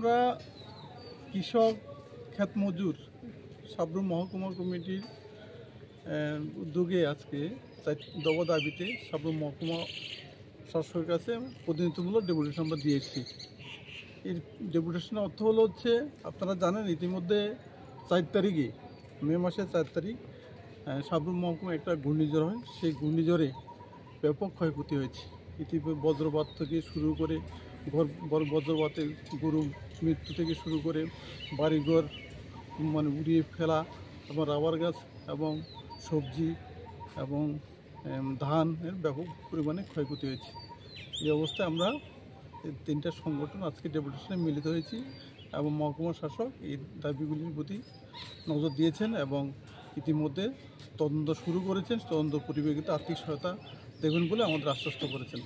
আমরা কৃষক ক্ষেত মজুর সাবরুম মহকুমা কমিটির উদ্যোগে আজকে দফা দাবিতে সাবরুম মহকুমা শাসকের কাছে প্রতিনিধিত্বমূলক ডেপুটেশন আমরা দিয়ে এসেছি। এই ডেপুটেশনের অর্থ হচ্ছে আপনারা জানেন ইতিমধ্যে 4 তারিখে মে মাসের 4 তারিখ সাবরুম মহকুমায় একটা ঘূর্ণিঝড় হয়। সেই ঘূর্ণিঝড়ে ব্যাপক ক্ষয়ক্ষতি হয়েছে। ইতিমধ্যে বজ্রপাত থেকে শুরু করে বজ্রপাতে গরু মৃত্যু থেকে শুরু করে বাড়িঘর উড়িয়ে ফেলা এবং রাবার গাছ এবং সবজি এবং ধানের ব্যাপক পরিমাণে ক্ষয়ক্ষতি হয়েছে। এই অবস্থায় আমরা 3টা সংগঠন আজকে ডেপুটেশনে মিলিত হয়েছি এবং মহকুমা শাসক এই দাবিগুলির প্রতি নজর দিয়েছেন এবং ইতিমধ্যে তদন্ত শুরু করেছেন। তদন্ত পরিপ্রেক্ষিতে আর্থিক সহায়তা দেবেন বলে আমাদের আশ্বস্ত করেছেন।